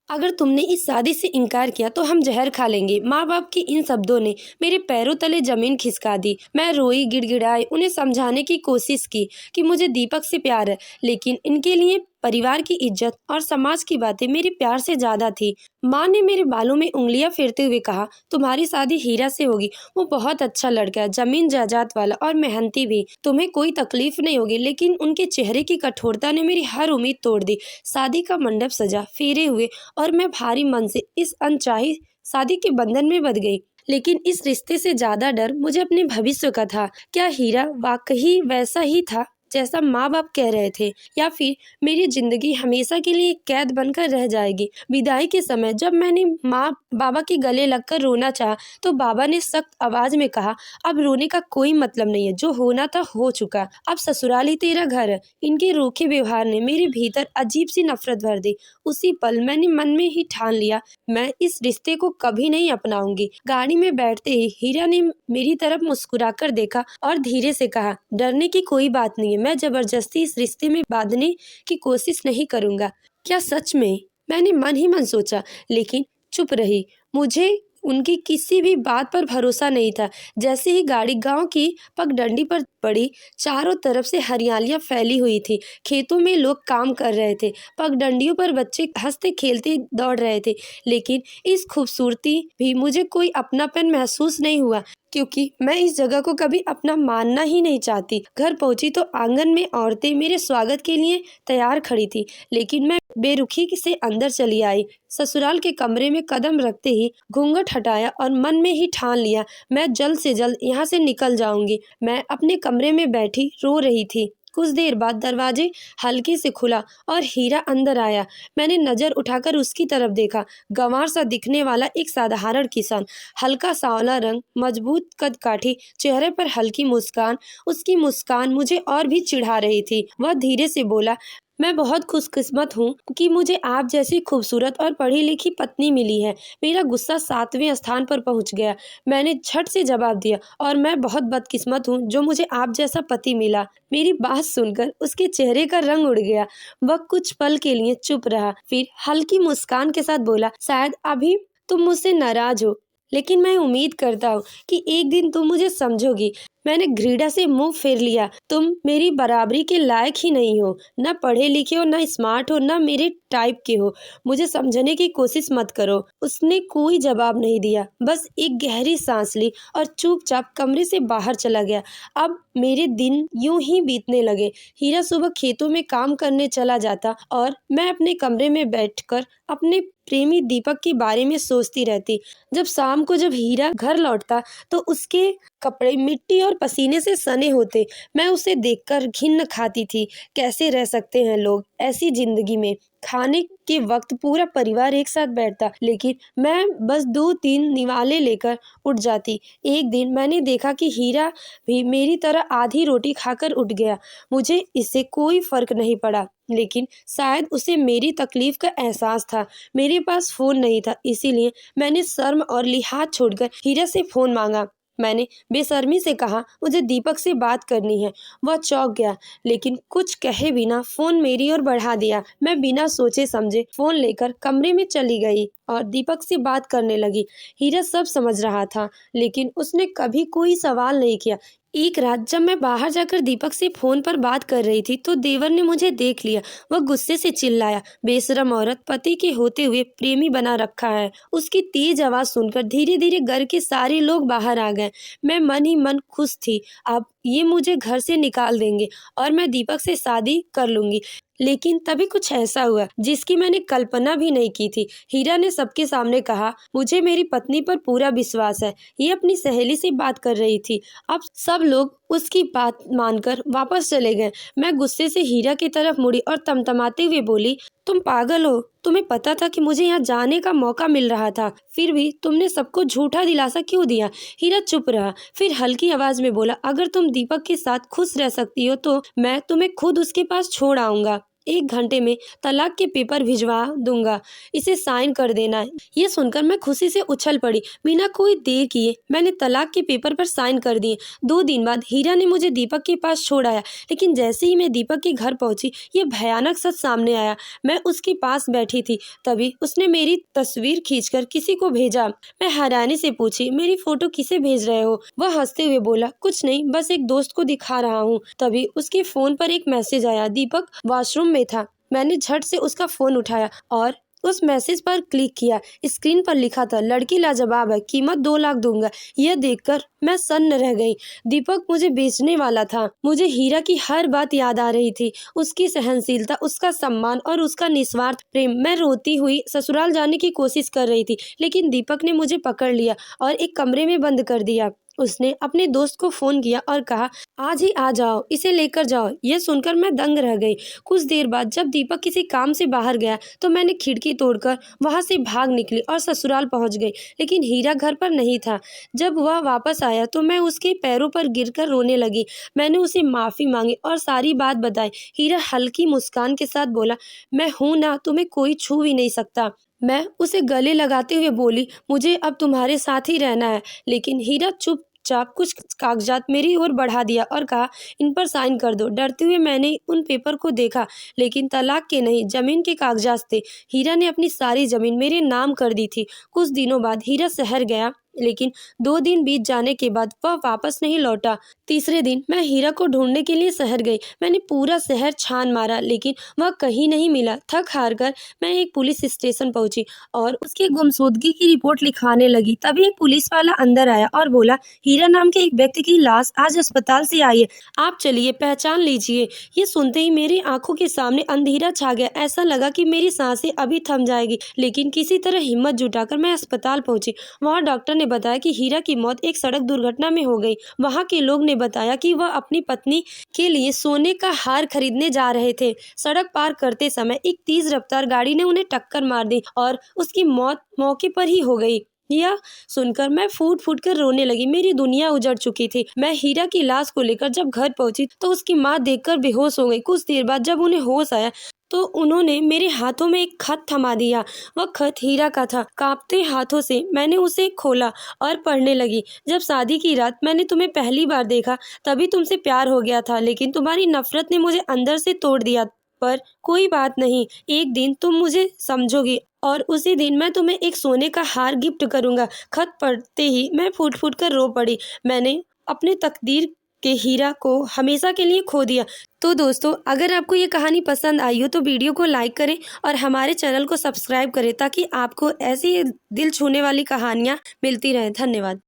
अगर तुमने इस शादी से इनकार किया तो हम जहर खा लेंगे। माँ बाप के इन शब्दों ने मेरे पैरों तले जमीन खिसका दी। मैं रोई, गिड़गिड़ाई, उन्हें समझाने की कोशिश की कि मुझे दीपक से प्यार है, लेकिन इनके लिए परिवार की इज्जत और समाज की बातें मेरे प्यार से ज्यादा थी। माँ ने मेरे बालों में उंगलियां फेरते हुए कहा, तुम्हारी शादी हीरा से होगी। वो बहुत अच्छा लड़का है, जमीन जायदाद वाला और मेहनती भी। तुम्हें कोई तकलीफ नहीं होगी। लेकिन उनके चेहरे की कठोरता ने मेरी हर उम्मीद तोड़ दी। शादी का मंडप सजा, फेरे हुए और मैं भारी मन से इस अनचाही शादी के बंधन में बंध गई। लेकिन इस रिश्ते से ज्यादा डर मुझे अपने भविष्य का था। क्या हीरा वाकई वैसा ही था जैसा माँ बाप कह रहे थे, या फिर मेरी जिंदगी हमेशा के लिए एक कैद बनकर रह जाएगी? विदाई के समय जब मैंने माँ बाबा के गले लगकर रोना चाहा तो बाबा ने सख्त आवाज में कहा, अब रोने का कोई मतलब नहीं है, जो होना था हो चुका, अब ससुराल ही तेरा घर है। इनके रूखे व्यवहार ने मेरे भीतर अजीब सी नफरत भर दी। उसी पल मैंने मन में ही ठान लिया, मैं इस रिश्ते को कभी नहीं अपनाऊंगी। गाड़ी में बैठते ही हीरा ने मेरी तरफ मुस्कुराकर देखा और धीरे से कहा, डरने की कोई बात नहीं है, मैं जबरदस्ती इस रिश्ते में बांधने की कोशिश नहीं करूंगा। क्या सच में? मैंने मन ही मन सोचा, लेकिन चुप रही। मुझे उनकी किसी भी बात पर भरोसा नहीं था। जैसे ही गाड़ी गांव की पगडंडी पर पड़ी, चारों तरफ से हरियालियां फैली हुई थी। खेतों में लोग काम कर रहे थे, पगडंडियों पर बच्चे हंसते खेलते दौड़ रहे थे। लेकिन इस खूबसूरती भी मुझे कोई अपनापन महसूस नहीं हुआ, क्योंकि मैं इस जगह को कभी अपना मानना ही नहीं चाहती। घर पहुंची तो आंगन में औरतें मेरे स्वागत के लिए तैयार खड़ी थी, लेकिन मैं बेरुखी से अंदर चली आई। ससुराल के कमरे में कदम रखते ही घूंघट हटाया और मन में ही ठान लिया, मैं जल्द से जल्द यहाँ से निकल जाऊंगी। मैं अपने कमरे में बैठी रो रही थी। कुछ देर बाद दरवाजे हल्के से खुला और हीरा अंदर आया। मैंने नजर उठाकर उसकी तरफ देखा। गंवार सा दिखने वाला एक साधारण किसान, हल्का सांवला रंग, मजबूत कदकाठी, चेहरे पर हल्की मुस्कान। उसकी मुस्कान मुझे और भी चिढ़ा रही थी। वह धीरे से बोला, मैं बहुत खुशकिस्मत हूँ कि मुझे आप जैसी खूबसूरत और पढ़ी लिखी पत्नी मिली है। मेरा गुस्सा 7वें स्थान पर पहुँच गया। मैंने झट से जवाब दिया, और मैं बहुत बदकिस्मत हूँ जो मुझे आप जैसा पति मिला। मेरी बात सुनकर उसके चेहरे का रंग उड़ गया। वह कुछ पल के लिए चुप रहा, फिर हल्की मुस्कान के साथ बोला, शायद अभी तुम मुझसे नाराज हो, लेकिन मैं उम्मीद करता हूँ कि एक दिन तुम मुझे समझोगी। मैंने घृणा से मुंह फेर लिया। तुम मेरी बराबरी के लायक ही नहीं हो। न पढ़े लिखे हो, न स्मार्ट हो, न मेरे टाइप के हो। मुझे समझने की कोशिश मत करो। उसने कोई जवाब नहीं दिया, बस एक गहरी सांस ली और चुपचाप कमरे से बाहर चला गया। अब मेरे दिन यूं ही बीतने लगे। हीरा सुबह खेतों में काम करने चला जाता और मैं अपने कमरे में बैठकर अपने प्रेमी दीपक के बारे में सोचती रहती। जब शाम को जब हीरा घर लौटता तो उसके कपड़े मिट्टी और पसीने से सने होते। मैं उसे देखकर घिन खाती थी। कैसे रह सकते हैं लोग ऐसी जिंदगी में? खाने के वक्त पूरा परिवार एक साथ बैठता, लेकिन मैं बस 2-3 निवाले लेकर उठ जाती। एक दिन मैंने देखा कि हीरा भी मेरी तरह आधी रोटी खाकर उठ गया। मुझे इससे कोई फर्क नहीं पड़ा, लेकिन शायद उसे मेरी तकलीफ का एहसास था। मेरे पास फोन नहीं था, इसीलिए मैंने शर्म और लिहाज छोड़कर हीरा से फोन मांगा। मैंने बेशर्मी से कहा, मुझे दीपक से बात करनी है। वह चौंक गया, लेकिन कुछ कहे बिना फोन मेरी ओर बढ़ा दिया। मैं बिना सोचे समझे फोन लेकर कमरे में चली गई और दीपक से बात करने लगी। हीरा सब समझ रहा था, लेकिन उसने कभी कोई सवाल नहीं किया। एक रात जब मैं बाहर जाकर दीपक से फोन पर बात कर रही थी तो देवर ने मुझे देख लिया। वह गुस्से से चिल्लाया, बेशरम औरत, पति के होते हुए प्रेमी बना रखा है। उसकी तेज आवाज सुनकर धीरे धीरे घर के सारे लोग बाहर आ गए। मैं मन ही मन खुश थी। अब ये मुझे घर से निकाल देंगे और मैं दीपक से शादी कर लूंगी। लेकिन तभी कुछ ऐसा हुआ जिसकी मैंने कल्पना भी नहीं की थी। हीरा ने सबके सामने कहा, मुझे मेरी पत्नी पर पूरा विश्वास है। ये अपनी सहेली से बात कर रही थी। अब सब लोग उसकी बात मानकर वापस चले गए। मैं गुस्से से हीरा की तरफ मुड़ी और तमतमाते हुए बोली, तुम पागल हो। तुम्हें पता था कि मुझे यहाँ जाने का मौका मिल रहा था, फिर भी तुमने सबको झूठा दिलासा क्यों दिया? हीरा चुप रहा, फिर हल्की आवाज में बोला, अगर तुम दीपक के साथ खुश रह सकती हो तो मैं तुम्हें खुद उसके पास छोड़ आऊंगा। 1 घंटे में तलाक के पेपर भिजवा दूंगा, इसे साइन कर देना। ये सुनकर मैं खुशी से उछल पड़ी। बिना कोई देर किए मैंने तलाक के पेपर पर साइन कर दिए। 2 दिन बाद हीरा ने मुझे दीपक के पास छोड़ आया, लेकिन जैसे ही मैं दीपक के घर पहुंची, ये भयानक सच सामने आया। मैं उसके पास बैठी थी, तभी उसने मेरी तस्वीर खींचकर किसी को भेजा। मैं हैरानी से पूछी, मेरी फोटो किसे भेज रहे हो? वह हंसते हुए बोला, कुछ नहीं, बस एक दोस्त को दिखा रहा हूँ। तभी उसके फोन पर एक मैसेज आया। दीपक वॉशरूम में था। मैंने झट से उसका फोन उठाया और उस मैसेज पर क्लिक किया। स्क्रीन पर लिखा था, लड़की लाजवाब है, कीमत 2 लाख दूंगा। यह देखकर मैं सन्न रह गई। दीपक मुझे बेचने वाला था। मुझे हीरा की हर बात याद आ रही थी, उसकी सहनशीलता, उसका सम्मान और उसका निस्वार्थ प्रेम। मैं रोती हुई ससुराल जाने की कोशिश कर रही थी, लेकिन दीपक ने मुझे पकड़ लिया और एक कमरे में बंद कर दिया। उसने अपने दोस्त को फोन किया और कहा, आज ही आ जाओ, इसे लेकर जाओ। यह सुनकर मैं दंग रह गई। कुछ देर बाद जब दीपक किसी काम से बाहर गया तो मैंने खिड़की तोड़कर वहां से भाग निकली और ससुराल पहुंच गई, लेकिन हीरा घर पर नहीं था। जब वह वापस आया तो मैं उसके पैरों पर गिरकर रोने लगी। मैंने उसे माफी मांगी और सारी बात बताई। हीरा हल्की मुस्कान के साथ बोला, मैं हूं ना, तुम्हें कोई छू भी नहीं सकता। मैं उसे गले लगाते हुए बोली, मुझे अब तुम्हारे साथ ही रहना है। लेकिन हीरा चुपचाप कुछ कागजात मेरी ओर बढ़ा दिया और कहा, इन पर साइन कर दो। डरते हुए मैंने उन पेपर को देखा, लेकिन तलाक के नहीं, जमीन के कागजात थे। हीरा ने अपनी सारी जमीन मेरे नाम कर दी थी। कुछ दिनों बाद हीरा शहर गया, लेकिन 2 दिन बीत जाने के बाद वह वापस नहीं लौटा। तीसरे दिन मैं हीरा को ढूंढने के लिए शहर गई। मैंने पूरा शहर छान मारा, लेकिन वह कहीं नहीं मिला। थक हार कर मैं एक पुलिस स्टेशन पहुंची और उसकी गुमशुदगी की रिपोर्ट लिखवाने लगी। तभी एक पुलिस वाला अंदर आया और बोला, हीरा नाम के एक व्यक्ति की लाश आज अस्पताल से आई है, आप चलिए पहचान लीजिए। ये सुनते ही मेरी आंखों के सामने अंधेरा छा गया। ऐसा लगा कि मेरी सांसें अभी थम जाएगी, लेकिन किसी तरह हिम्मत जुटाकर मैं अस्पताल पहुंची। वहाँ डॉक्टर ने बताया कि हीरा की मौत एक सड़क दुर्घटना में हो गई। वहाँ के लोग ने बताया कि वह अपनी पत्नी के लिए सोने का हार खरीदने जा रहे थे। सड़क पार करते समय एक तेज रफ्तार गाड़ी ने उन्हें टक्कर मार दी और उसकी मौत मौके पर ही हो गई। यह सुनकर मैं फूट फूट कर रोने लगी। मेरी दुनिया उजड़ चुकी थी। मैं हीरा की लाश को लेकर जब घर पहुंची तो उसकी माँ देखकर बेहोश हो गई। कुछ देर बाद जब उन्हें होश आया तो उन्होंने मेरे हाथों में एक खत थमा दिया। वह खत हीरा का था। कांपते हाथों से मैंने उसे खोला और पढ़ने लगी। जब शादी की रात मैंने तुम्हें पहली बार देखा, तभी तुमसे प्यार हो गया था, लेकिन तुम्हारी नफरत ने मुझे अंदर से तोड़ दिया। पर कोई बात नहीं, एक दिन तुम मुझे समझोगी और उसी दिन मैं तुम्हें एक सोने का हार गिफ्ट करूंगा। खत पढ़ते ही मैं फूट फूट कर रो पड़ी। मैंने अपने तकदीर के हीरा को हमेशा के लिए खो दिया। तो दोस्तों, अगर आपको ये कहानी पसंद आई हो तो वीडियो को लाइक करें और हमारे चैनल को सब्सक्राइब करें, ताकि आपको ऐसी दिल छूने वाली कहानियाँ मिलती रहें। धन्यवाद।